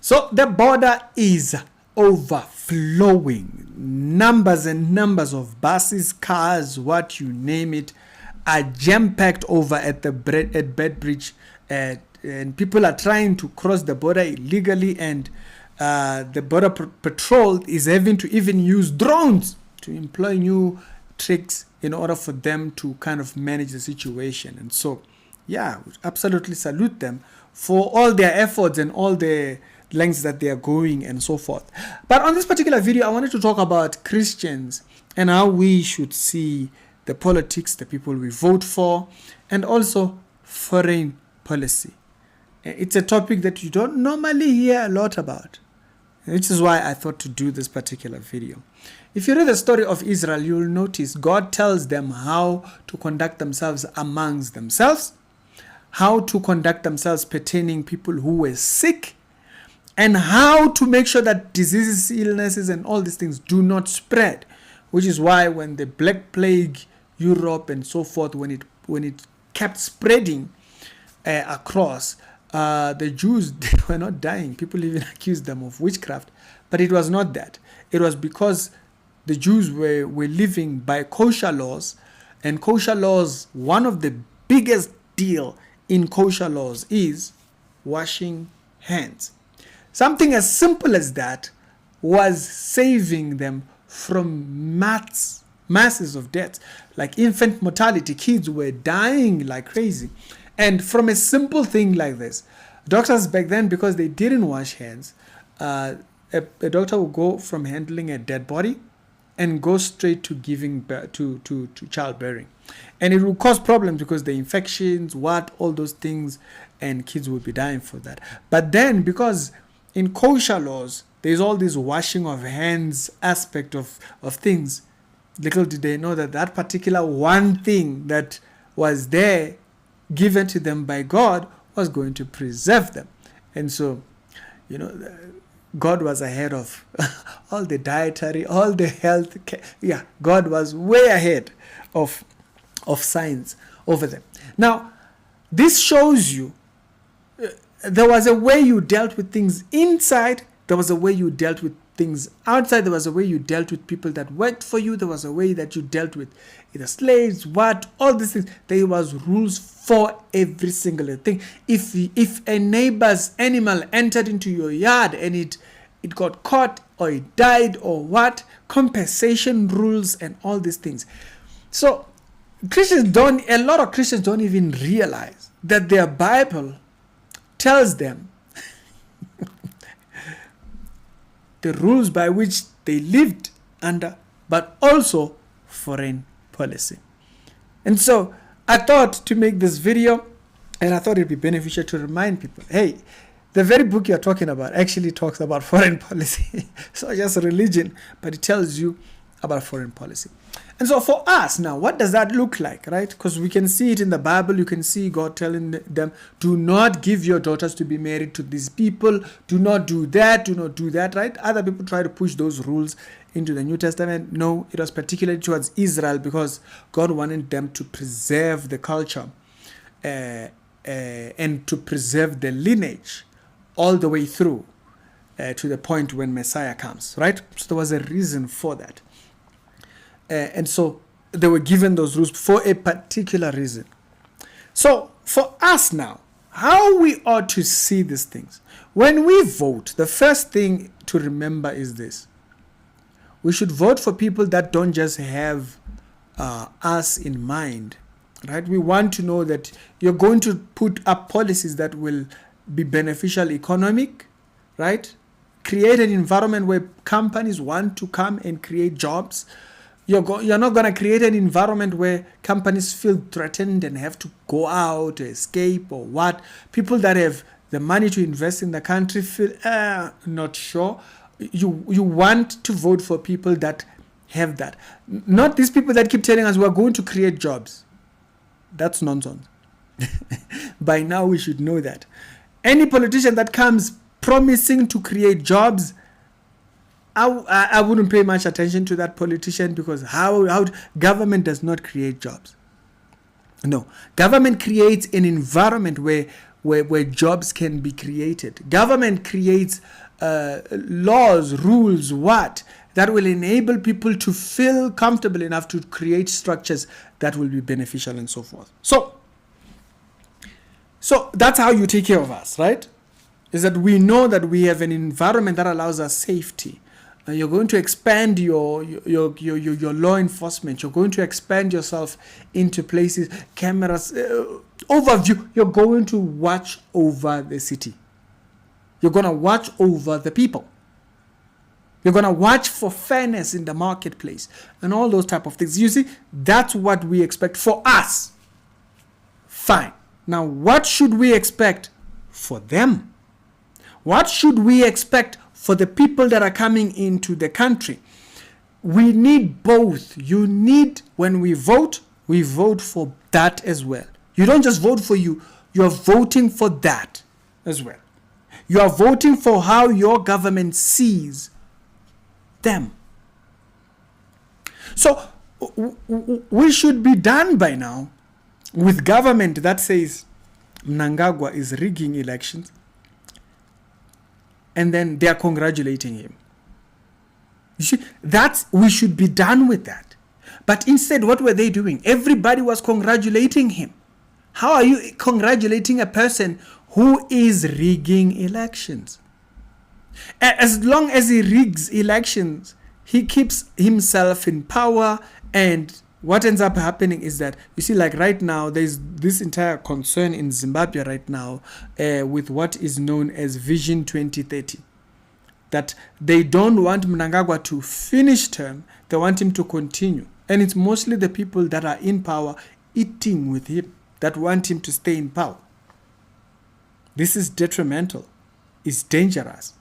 So the border is overflowing. Numbers and numbers of buses, cars, what you name it, are jam-packed over at Beitbridge, and people are trying to cross the border illegally, and the border patrol is having to even use drones to employ new tricks in order for them to kind of manage the situation. And so, yeah, we absolutely salute them for all their efforts and all the lengths that they are going and so forth. But on this particular video, I wanted to talk about Christians and how we should see the politics, the people we vote for, and also foreign policy. It's a topic that you don't normally hear a lot about, which is why I thought to do this particular video. If you read the story of Israel, you will notice God tells them how to conduct themselves amongst themselves, how to conduct themselves pertaining people who were sick, and how to make sure that diseases, illnesses, and all these things do not spread. Which is why when the Black Plague, Europe, and so forth, when it kept spreading across, the Jews, they were not dying. People even accused them of witchcraft, but it was not that. It was because the Jews were living by kosher laws, and kosher laws, one of the biggest deal in kosher laws is washing hands. Something as simple as that was saving them from masses of deaths, like infant mortality. Kids were dying like crazy. And from a simple thing like this, doctors back then, because they didn't wash hands, a doctor would go from handling a dead body and go straight to giving birth, to childbearing. And it will cause problems because the infections, all those things, and kids will be dying for that. But then, because in kosher laws, there's all this washing of hands aspect of things, little did they know that that particular one thing that was there given to them by God was going to preserve them. And so, God was ahead of all the dietary, all the health care. Yeah, God was way ahead of science over them. Now, this shows you there was a way you dealt with things inside. There was a way you dealt with things outside. There was a way you dealt with people that worked for you. There was a way that you dealt with either slaves, all these things. There was rules for every single thing. If a neighbor's animal entered into your yard and it got caught or it died or compensation rules and all these things. So a lot of Christians don't even realize that their Bible tells them the rules by which they lived under, but also foreign policy. And so I thought to make this video, and I thought it'd be beneficial to remind people, hey, the very book you're talking about actually talks about foreign policy. It's not just religion, but it tells you about foreign policy. And so for us now, what does that look like, right? Because we can see it in the Bible. You can see God telling them, do not give your daughters to be married to these people. Do not do that. Do not do that, right? Other people try to push those rules into the New Testament. No, it was particularly towards Israel because God wanted them to preserve the culture and to preserve the lineage all the way through to the point when Messiah comes, right? So there was a reason for that. And so they were given those rules for a particular reason. So for us now, how we ought to see these things. When we vote, the first thing to remember is this. We should vote for people that don't just have us in mind, right? We want to know that you're going to put up policies that will be beneficial economic, right? Create an environment where companies want to come and create jobs. You're not going to create an environment where companies feel threatened and have to go out or escape or what. People that have the money to invest in the country feel not sure. You want to vote for people that have that. Not these people that keep telling us we're going to create jobs. That's nonsense. By now we should know that. Any politician that comes promising to create jobs, I wouldn't pay much attention to that politician, because how government does not create jobs. No, government creates an environment where where jobs can be created. Government creates laws, rules, that will enable people to feel comfortable enough to create structures that will be beneficial and so forth. So that's how you take care of us, right? Is that we know that we have an environment that allows us safety. You're going to expand your law enforcement. You're going to expand yourself into places, cameras, overview. You're going to watch over the city. You're going to watch over the people. You're going to watch for fairness in the marketplace and all those type of things. You see, that's what we expect for us. Fine. Now, what should we expect for them? What should we expect for the people that are coming into the country? We need both. You need, when we vote for that as well. You don't just vote for you are voting for that as well. You are voting for how your government sees them. So we should be done by now with government that says Mnangagwa is rigging elections, and then they are congratulating him. You see, we should be done with that. But instead, what were they doing? Everybody was congratulating him. How are you congratulating a person who is rigging elections? As long as he rigs elections, he keeps himself in power. And what ends up happening is that, you see, like right now, there's this entire concern in Zimbabwe right now with what is known as Vision 2030. That they don't want Mnangagwa to finish term, they want him to continue. And it's mostly the people that are in power eating with him that want him to stay in power. This is detrimental. It's dangerous.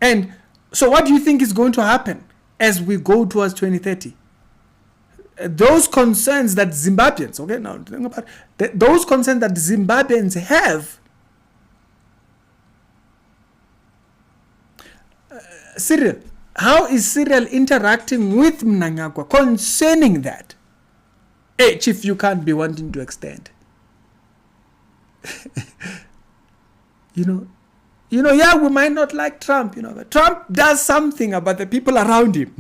And so what do you think is going to happen as we go towards 2030? Those concerns that Zimbabweans, okay, now think about it, those concerns that Zimbabweans have, Cyril, how is Cyril interacting with Mnangagwa concerning that? Hey, Chief, you can't be wanting to extend. Yeah, we might not like Trump, but Trump does something about the people around him.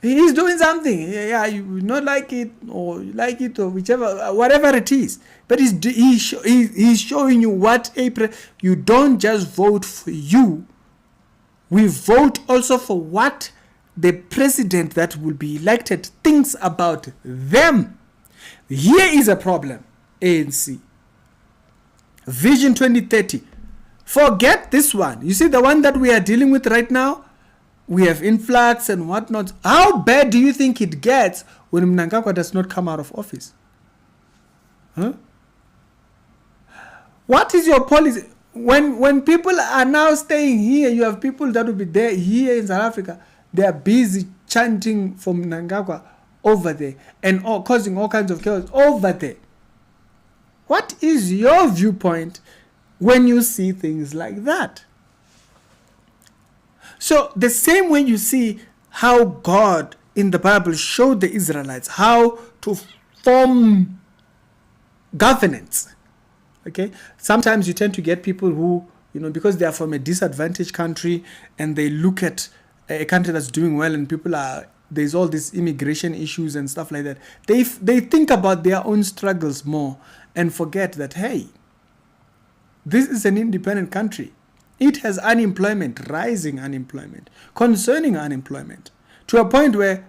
He's doing something. Yeah, you not like it, or you like it, or whichever, whatever it is. But he's showing you what April. You don't just vote for you. We vote also for what the president that will be elected thinks about them. Here is a problem, ANC. Vision 2030. Forget this one. You see the one that we are dealing with right now? We have influx and whatnot. How bad do you think it gets when Mnangagwa does not come out of office? Huh? What is your policy? When people are now staying here, you have people that will be there here in South Africa. They are busy chanting for Mnangagwa over there and causing all kinds of chaos over there. What is your viewpoint when you see things like that? So the same way you see how God in the Bible showed the Israelites how to form governance. Okay, sometimes you tend to get people who, because they are from a disadvantaged country and they look at a country that's doing well and there's all these immigration issues and stuff like that. They think about their own struggles more and forget that, hey, this is an independent country. It has unemployment, rising unemployment, concerning unemployment, to a point where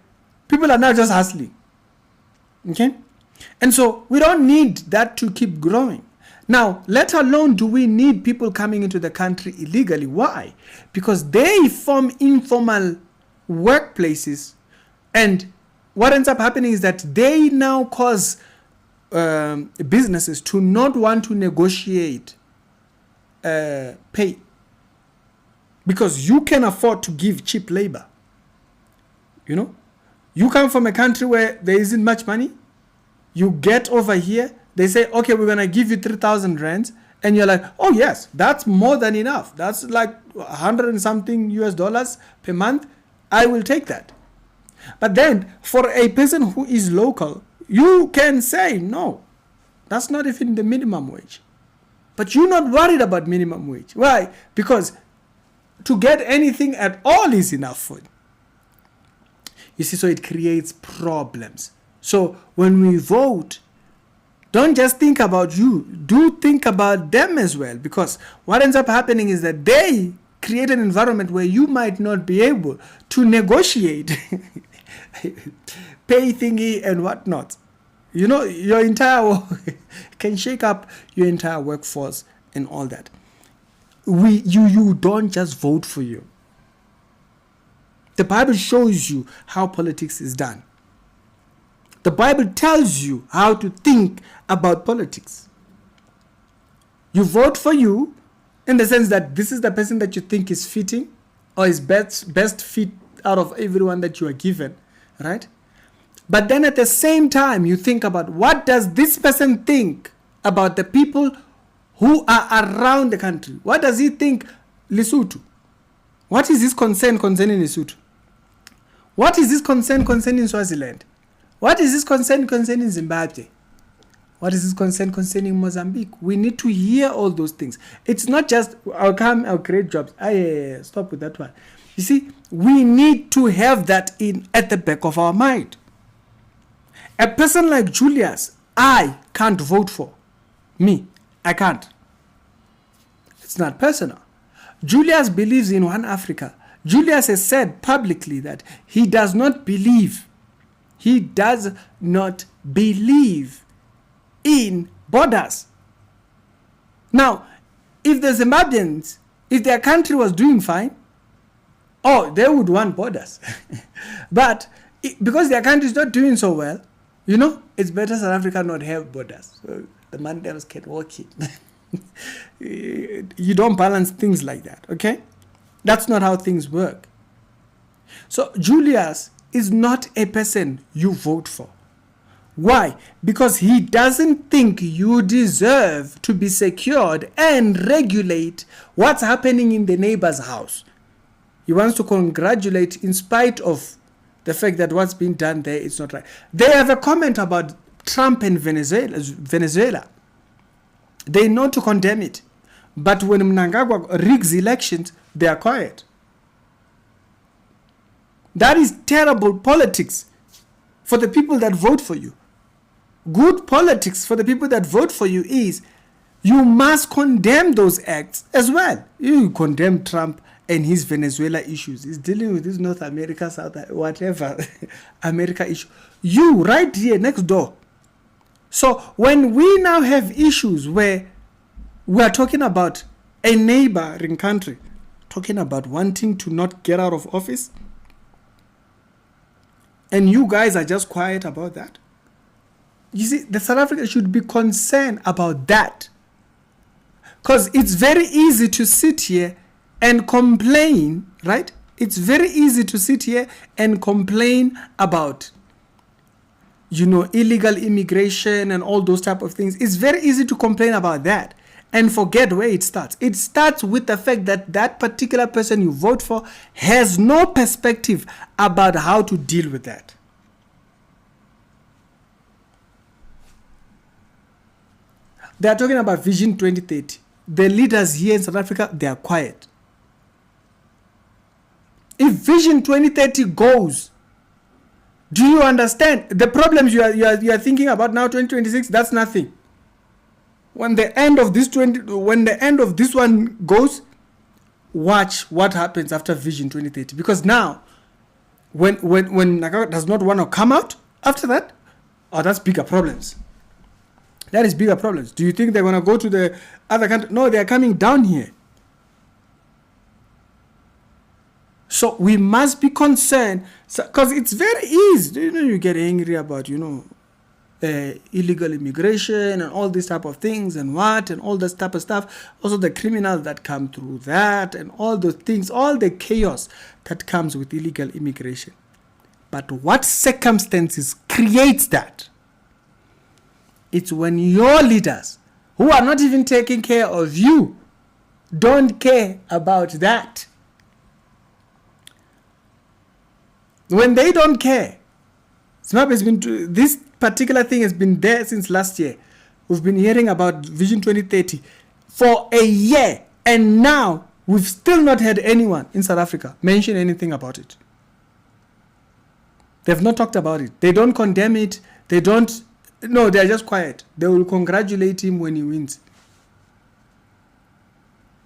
people are now just hustling. Okay? And so we don't need that to keep growing. Now, let alone do we need people coming into the country illegally. Why? Because they form informal workplaces, and what ends up happening is that they now cause businesses to not want to negotiate pay, because you can afford to give cheap labor. You come from a country where there isn't much money. You get over here, they say, okay, we're going to give you 3,000 rands. And you're like, oh yes, that's more than enough. That's like 100 and something US per month. I will take that. But then for a person who is local, you can say, no, That's not even the minimum wage. But you're not worried about minimum wage. Why? Because to get anything at all is enough for you. You see, so it creates problems. So when we vote, don't just think about you. Do think about them as well. Because what ends up happening is that they create an environment where you might not be able to negotiate pay thingy and whatnot. You know, your entire can shake up your entire workforce and all that. You don't just vote for you. The Bible shows you how politics is done. The Bible tells you how to think about politics. You vote for you in the sense that this is the person that you think is fitting or is best fit out of everyone that you are given, right? But then at the same time, you think about what does this person think about the people who are around the country? What does he think Lesotho? What is his concern concerning Lesotho? What is his concern concerning Swaziland? What is his concern concerning Zimbabwe? What is his concern concerning Mozambique? We need to hear all those things. It's not just, I'll come, I'll create jobs. Stop with that one. You see, we need to have that at the back of our mind. A person like Julius, I can't vote for. Me, I can't. It's not personal. Julius believes in one Africa. Julius has said publicly that he does not believe in borders. Now, if the Zimbabweans, if their country was doing fine, they would want borders. But because their country is not doing so well, you know, it's better South Africa not have borders. So the Mandela can walk it. You don't balance things like that, okay? That's not how things work. So Julius is not a person you vote for. Why? Because he doesn't think you deserve to be secured and regulate what's happening in the neighbor's house. He wants to congratulate in spite of the fact that what's being done there is not right. They have a comment about Trump and Venezuela. They know to condemn it. But when Mnangagwa rigs elections, they are quiet. That is terrible politics for the people that vote for you. Good politics for the people that vote for you is you must condemn those acts as well. You condemn Trump and his Venezuela issues. He's dealing with this North America, South, whatever, America issue. You right here next door. So when we now have issues where we are talking about a neighboring country, talking about wanting to not get out of office, and you guys are just quiet about that. You see, the South Africa should be concerned about that. Because it's very easy to sit here and complain, right? It's very easy to sit here and complain about, you know, illegal immigration and all those type of things. It's very easy to complain about that and forget where it starts. It starts with the fact that that particular person you vote for has no perspective about how to deal with that. They are talking about Vision 2030. The leaders here in South Africa, they are quiet. If Vision 2030 goes, do you understand the problems you are thinking about now? 2026, that's nothing. When the end of this one goes, watch what happens after Vision 2030. Because now, when Nagawa does not want to come out after that, that's bigger problems. That is bigger problems. Do you think they're going to go to the other country? No, they are coming down here. So we must be concerned, because it's very easy. You get angry about, illegal immigration and all these type of things and all this type of stuff. Also the criminals that come through that and all those things, all the chaos that comes with illegal immigration. But what circumstances creates that? It's when your leaders, who are not even taking care of you, don't care about that. When they don't care, Zimbabwe has been, this particular thing has been there since last year. We've been hearing about Vision 2030 for a year, and now we've still not had anyone in South Africa mention anything about it. They've not talked about it. They don't condemn it. They don't. No, they're just quiet. They will congratulate him when he wins.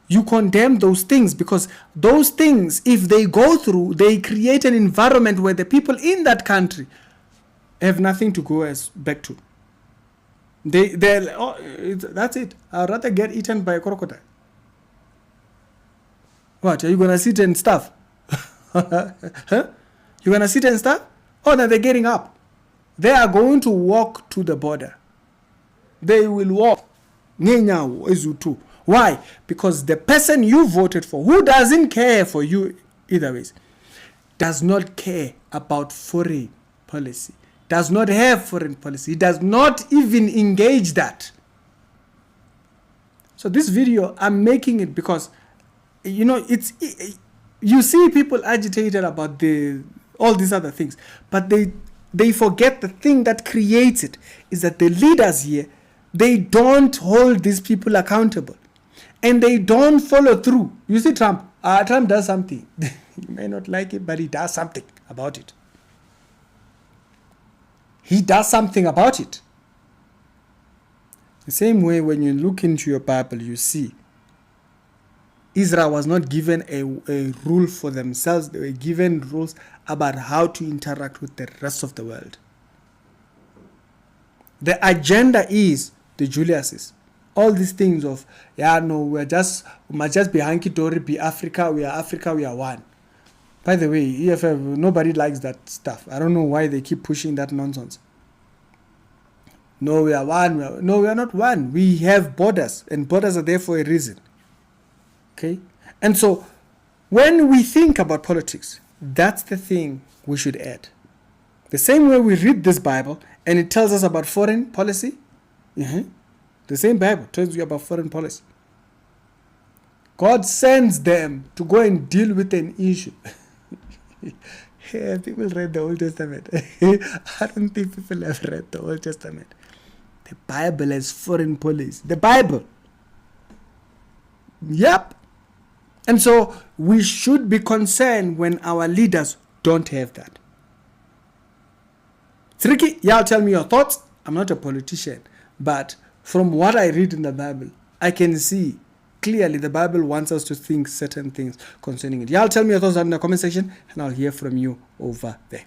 You condemn those things because those things, if they go through, they create an environment where the people in that country have nothing to go back to. That's it. I'd rather get eaten by a crocodile. What, are you going to sit and stuff? Huh? You're going to sit and stuff? Oh, no, they're getting up. They are going to walk to the border. They will walk. Why? Because the person you voted for, who doesn't care for you either ways, does not care about foreign policy, does not have foreign policy, does not even engage that. So this video, I'm making it because, you see people agitated about all these other things, but they forget the thing that creates it is that the leaders here, they don't hold these people accountable. And they don't follow through. You see Trump. Trump does something. You may not like it, but he does something about it. He does something about it. The same way when you look into your Bible, you see Israel was not given a rule for themselves. They were given rules about how to interact with the rest of the world. The agenda is the Juliuses. All these things of, we must just be hunky-dory, be Africa, we are one. By the way, EFF, nobody likes that stuff. I don't know why they keep pushing that nonsense. No, we are one. No, we are not one. We have borders, and borders are there for a reason. Okay? And so, when we think about politics, that's the thing we should add. The same way we read this Bible, and it tells us about foreign policy, the same Bible tells you about foreign policy. God sends them to go and deal with an issue. Yeah, people read the Old Testament. I don't think people have read the Old Testament. The Bible has foreign policy. The Bible. Yep. And so we should be concerned when our leaders don't have that. Tricky, y'all tell me your thoughts. I'm not a politician, but from what I read in the Bible, I can see clearly the Bible wants us to think certain things concerning it. Y'all tell me your thoughts down in the comment section, and I'll hear from you over there.